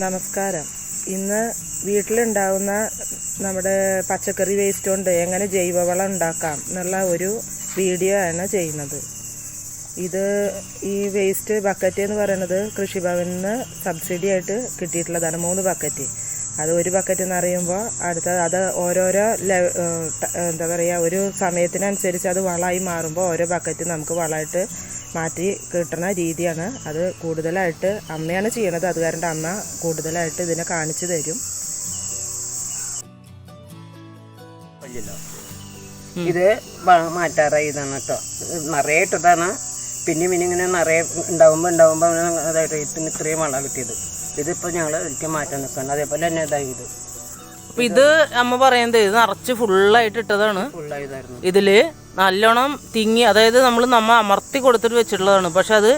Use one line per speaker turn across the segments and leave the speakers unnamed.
നമസ്കാരം. ഇന്ന് വീട്ടിലുണ്ടാവുന്ന നമ്മുടെ പച്ചക്കറി വേസ്റ്റ് കൊണ്ട് എങ്ങനെ ജൈവവളം ഉണ്ടാക്കാം എന്നുള്ള ഒരു വീഡിയോ ആണ് ചെയ്യുന്നത്. ഈ വേസ്റ്റ് ബക്കറ്റ് എന്ന് പറയുന്നത് കൃഷിഭവനിൽ നിന്ന് സബ്സിഡി ആയിട്ട് കിട്ടിയിട്ടുള്ളതാണ്. 3 ബക്കറ്റ്. അത് ഒരു ബക്കറ്റ് എന്ന് പറയുമ്പോൾ അത് ഓരോരോ എന്താ പറയുക, ഒരു സമയത്തിനനുസരിച്ച് അത് വളമായി മാറുമ്പോൾ ഓരോ ബക്കറ്റ് നമുക്ക് വളമായിട്ട് മാറ്റി കിട്ടുന്ന രീതിയാണ്. അത് കൂടുതലായിട്ട് അമ്മയാണ് ചെയ്യണത്. അത് കാരണം അമ്മ കൂടുതലായിട്ട് ഇതിനെ കാണിച്ചു തരും.
ഇത് മാറ്റാറായി ഇതാണ് കേട്ടോ. നിറയെ ഇട്ടതാണ്. പിന്നെ ഇങ്ങനെ നിറയെ ഉണ്ടാവുമ്പോൾ അതായിട്ട് ഇത്രയും വളം കിട്ടിയത്. ഇതിപ്പോൾ ഞങ്ങൾ ഒരിക്കലും മാറ്റാൻ നിൽക്കണം. അതേപോലെ തന്നെ ഇതായത്.
അപ്പൊ ഇത് അമ്മ പറയുന്നത് ഇത് നിറച്ച് ഫുള്ളായിട്ട് ഇട്ടതാണ്. ഇതില് നല്ലോണം തിങ്ങി, അതായത് നമ്മൾ അമർത്തി കൊടുത്തിട്ട് വെച്ചിട്ടുള്ളതാണ്. പക്ഷെ അത്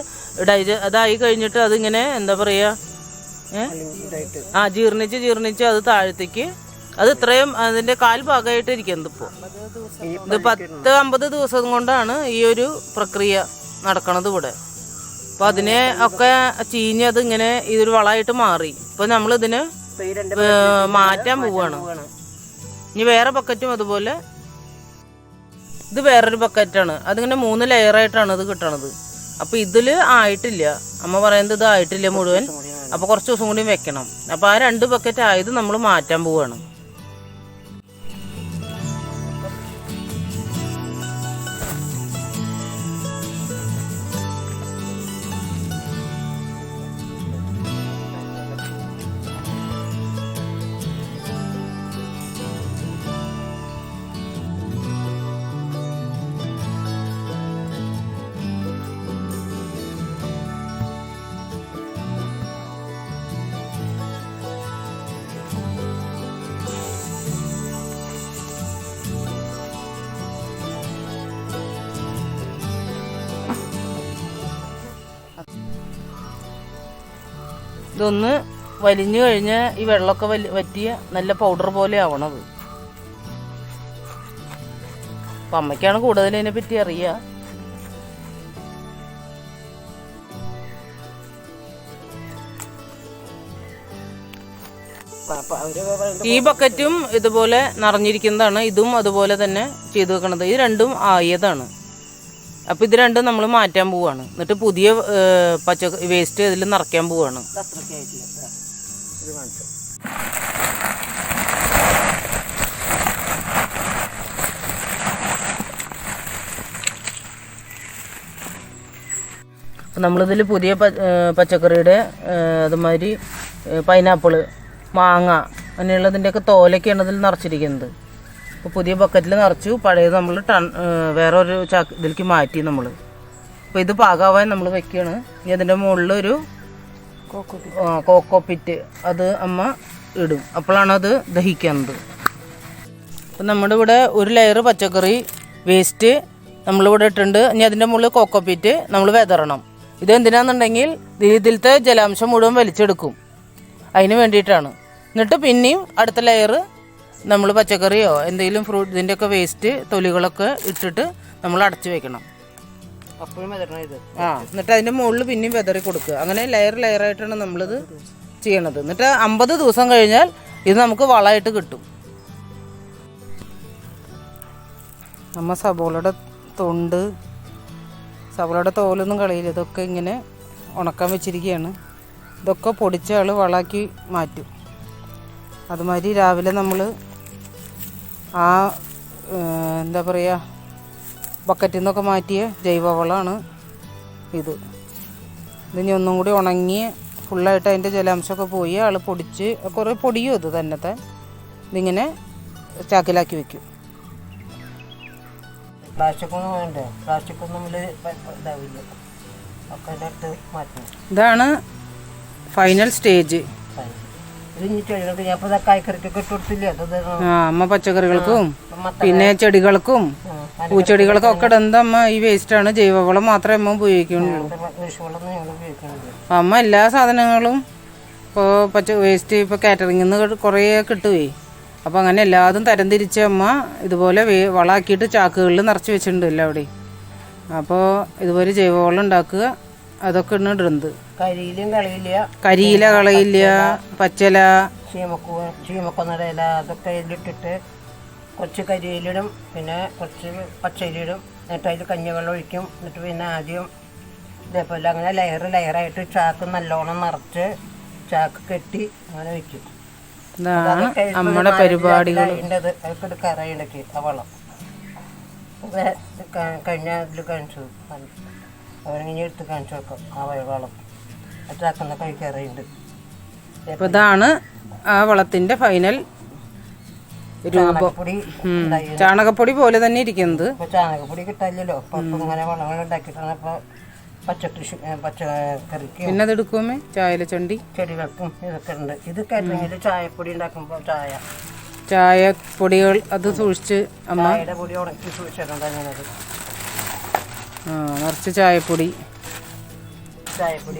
അതായി കഴിഞ്ഞിട്ട് അതിങ്ങനെ എന്താ പറയാ ജീർണിച്ച് അത് താഴത്തേക്ക് അത് ഇത്രയും അതിന്റെ കാൽഭാഗമായിട്ട് ഇരിക്കുന്നത്. ഇത് 10-50 ദിവസം കൊണ്ടാണ് ഈ ഒരു പ്രക്രിയ നടക്കണത് ഇവിടെ. അപ്പൊ അതിനെ ഒക്കെ ചീഞ്ഞത് ഇങ്ങനെ ഇതൊരു വളമായിട്ട് മാറി. ഇപ്പൊ നമ്മളിതിന് മാറ്റാൻ പോവാണ്. ഇനി വേറെ ബക്കറ്റും അതുപോലെ. ഇത് വേറൊരു ബക്കറ്റാണ്. അതിങ്ങനെ 3 ലെയറായിട്ടാണ് ഇത് കിട്ടണത്. അപ്പൊ ഇതില് ആയിട്ടില്ല. അമ്മ പറയുന്നത് ഇത് ആയിട്ടില്ല മുഴുവൻ. അപ്പൊ കുറച്ച് ദിവസം കൂടി വെക്കണം. അപ്പൊ ആ 2 ബക്കറ്റ് ആയത് നമ്മൾ മാറ്റാൻ പോവാണ്. ഇതൊന്ന് വലിഞ്ഞു കഴിഞ്ഞ് ഈ വെള്ളമൊക്കെ വറ്റിയ നല്ല പൗഡർ പോലെ ആവണത്. അപ്പം അമ്മയ്ക്കാണ് കൂടുതൽ ഇതിനെ പറ്റി അറിയുക. ഈ ബക്കറ്റും ഇതുപോലെ നിറഞ്ഞിരിക്കുന്നതാണ്. ഇതും അതുപോലെ തന്നെ ചെയ്തു വെക്കണത്. ഇത് രണ്ടും ആയതാണ്. അപ്പം ഇത് രണ്ടും നമ്മൾ മാറ്റാൻ പോവാണ്. എന്നിട്ട് പുതിയ വേസ്റ്റ് ഇതിൽ നിറയ്ക്കാൻ പോവാണ്. അപ്പം നമ്മളിതിൽ പുതിയ പച്ചക്കറിയുടെ അതുമാതിരി പൈനാപ്പിള്, മാങ്ങ അങ്ങനെയുള്ളതിൻ്റെയൊക്കെ തോലൊക്കെയാണ് ഇതിൽ നിറച്ചിരിക്കുന്നത്. അപ്പോൾ പുതിയ ബക്കറ്റിൽ നിറച്ചു. പഴയത് നമ്മൾ വേറൊരു ഇതിലേക്ക് മാറ്റി നമ്മൾ. അപ്പോൾ ഇത് പാകാവാൻ നമ്മൾ വെക്കുകയാണ്. ഇനി അതിൻ്റെ മുകളിലൊരു കോക്കോപ്പിറ്റ് അത് അമ്മ ഇടും. അപ്പോഴാണ് അത് ദഹിക്കുന്നത്. അപ്പം നമ്മുടെ ഇവിടെ ഒരു ലെയർ പച്ചക്കറി വേസ്റ്റ് നമ്മളിവിടെ ഇട്ടുണ്ട്. ഇനി അതിൻ്റെ മുകളിൽ കോക്കോപ്പിറ്റ് നമ്മൾ വിതറണം. ഇത് എന്തിനാണെന്നുണ്ടെങ്കിൽ ഇതിലത്തെ ജലാംശം മുഴുവൻ വലിച്ചെടുക്കും. അതിന് വേണ്ടിയിട്ടാണ്. എന്നിട്ട് പിന്നെയും അടുത്ത ലെയർ നമ്മൾ പച്ചക്കറിയോ എന്തെങ്കിലും ഫ്രൂട്ട് ഇതിൻ്റെയൊക്കെ വേസ്റ്റ് തൊലികളൊക്കെ ഇട്ടിട്ട് നമ്മൾ അടച്ചു വെക്കണം. എന്നിട്ട് അതിൻ്റെ മുകളിൽ പിന്നെയും വിതറി കൊടുക്കുക. അങ്ങനെ ലെയറായിട്ടാണ് നമ്മളിത് ചെയ്യണത്. എന്നിട്ട് 50 ദിവസം കഴിഞ്ഞാൽ ഇത് നമുക്ക് വളമായിട്ട് കിട്ടും. നമ്മ സബോളയുടെ തോലൊന്നും കളയില്ല. ഇതൊക്കെ ഇങ്ങനെ ഉണക്കാൻ വെച്ചിരിക്കുകയാണ്. ഇതൊക്കെ പൊടിച്ച ആൾ വളമാക്കി മാറ്റും. അതുമാതിരി രാവിലെ നമ്മൾ എന്താ പറയുക ബക്കറ്റിൽ നിന്നൊക്കെ മാറ്റിയ ജൈവവളമാണ് ഇത്. ഇതിനി ഒന്നും കൂടി ഉണങ്ങി ഫുള്ളായിട്ട് അതിൻ്റെ ജലാംശമൊക്കെ പോയി ആൾ പൊടിച്ച് കുറേ പൊടിയും ഇത് തന്നത്തെ ഇതിങ്ങനെ ചാക്കിലാക്കി വെക്കും.
പ്ലാസ്റ്റിക്കൊന്നും വേണ്ടേ? പ്ലാസ്റ്റിക്കൊന്നും ഇതാവില്ല. ഒക്കെ ഇട്ട് മാറ്റണം.
ഇതാണ് ഫൈനൽ സ്റ്റേജ്. അമ്മ പച്ചക്കറികൾക്കും പിന്നെ ചെടികൾക്കും പൂച്ചെടികൾക്കും ഒക്കെ ഇടുന്നത് അമ്മ ഈ വേസ്റ്റാണ്. ജൈവവളം മാത്രമേ അമ്മ ഉപയോഗിക്കുന്നുള്ളൂ. അമ്മ എല്ലാ സാധനങ്ങളും ഇപ്പോൾ വേസ്റ്റ് ഇപ്പോൾ കാറ്ററിങ്ങിൽ നിന്ന് കുറേ കിട്ടുവേ. അപ്പോൾ അങ്ങനെ എല്ലാതും തരംതിരിച്ച് അമ്മ ഇതുപോലെ വളമാക്കിയിട്ട് ചാക്കുകളിൽ നിറച്ച് വെച്ചിട്ടുണ്ട് എല്ലാവിടെയും. അപ്പോൾ ഇതുപോലെ ജൈവവളം ഉണ്ടാക്കുക, അതൊക്കെ ഇടുന്നത്.
കരിയിലും കളയില്ല,
കരിയില കളയില്ല, പച്ചില,
ചീമക്കൊന്നയുടെ ഇല അതൊക്കെ ഇതിലിട്ടിട്ട് കുറച്ച് കരിയിലിടും, പിന്നെ കുറച്ച് പച്ചയിലിടും. എന്നിട്ട് അതിൽ കഞ്ഞിവെള്ളം ഒഴിക്കും. എന്നിട്ട് പിന്നെ ആദ്യം ഇതേപോലെ അങ്ങനെ ലെയറായിട്ട് ചാക്ക് നല്ലോണം നിറച്ച് ചാക്ക് കെട്ടി അങ്ങനെ വയ്ക്കും.
ഇതാണ് നമ്മുടെ പരിപാടികൾ.
അതൊക്കെ എടുക്കാറായിടയ്ക്ക് ആ വെള്ളം കഴിഞ്ഞ ഇതിൽ കാണിച്ചു അവരിങ്ങനെ എടുത്ത് കാണിച്ചു വെക്കും. ആ വെള്ളം ആ ചാക്കുന്ന കഴിക്കാറുണ്ട്.
അപ്പോൾ ഇതാണ് ആ വളത്തിൻ്റെ ഫൈനൽ രൂപം. ചാണകപ്പൊടി പോലെ തന്നെ ഇരിക്കുന്നത്.
ഇപ്പോൾ ചാണകപ്പൊടി കിട്ടാനില്ലല്ലോ. അപ്പോൾ ഇങ്ങനെ വളങ്ങൾ ഉണ്ടാക്കിയിട്ടാണ് ഇപ്പോൾ പച്ചക്കറിക്ക്.
പിന്നെ അതെടുക്കുമേ ചായലച്ചണ്ടി
ചെടികൾക്കും ഇതൊക്കെ ഉണ്ട്. ഇത് കരുന്നെങ്കിൽ ചായപ്പൊടി ഉണ്ടാക്കുമ്പോൾ
ചായപ്പൊടികൾ അത് സൂക്ഷിച്ച് അമ്മ
ചായയുടെ പൊടി ഉണക്കി സൂക്ഷിച്ചിട്ടുണ്ട്. അങ്ങനെയത്
നിറച്ച് ചായപ്പൊടി,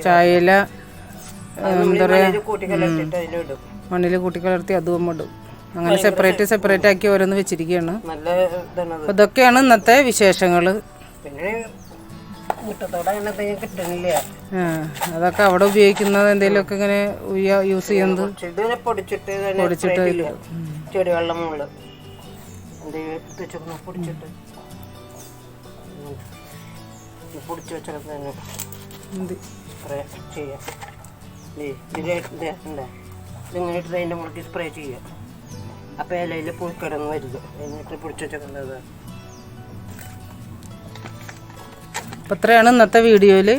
ചായയില എന്താ പറയുക
കൂട്ടിക്കലർത്തിട്ട് അതിലിടും.
മണ്ണിൽ കൂട്ടിക്കലർത്തി അതും ഇടും. അങ്ങനെ സെപ്പറേറ്റ് ആക്കി ഓരോന്ന് വെച്ചിരിക്കുകയാണ്.
നല്ല ഇതാണ്.
അപ്പോൾ ഇതൊക്കെയാണ് ഇന്നത്തെ വിശേഷങ്ങൾ.
പിന്നെ മുട്ടത്തോടെ അങ്ങനെ കിട്ടുന്നില്ല.
അതൊക്കെ അവിടെ ഉപയോഗിക്കുന്നത് എന്തെങ്കിലുമൊക്കെ ഇങ്ങനെ യൂസ് ചെയ്യുന്നത്
ഇതിനെ പൊടിച്ചിട്ട് ചെടിവെള്ളം മുകളിൽ എന്തെങ്കിലും പൊടിച്ചിട്ട് പൊടിച്ച് വെച്ചാൽ തന്നെ ചെയ്യാം. ഇതിങ്ങനെ ഇട്ട് അതിൻ്റെ മുകളിൽ സ്പ്രേ ചെയ്യാം. അപ്പോൾ ഇലയിൽ പുഴുക്കിടന്ന് വരുത്. എന്നിട്ട് പൊടിച്ച് വെച്ചേക്കുന്നത്.
അപ്പം ഇത്രയാണ് ഇന്നത്തെ വീഡിയോയിൽ.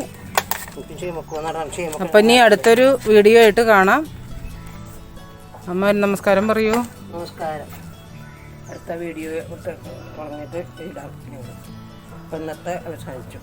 അപ്പം ഇനി അടുത്തൊരു വീഡിയോ ആയിട്ട് കാണാം. അമ്മ നമസ്കാരം പറയൂ.
നമസ്കാരം. അടുത്ത വീഡിയോ തുടങ്ങിയിട്ട് ഇടാം. അപ്പം ഇന്നത്തെ അവസാനിച്ചു.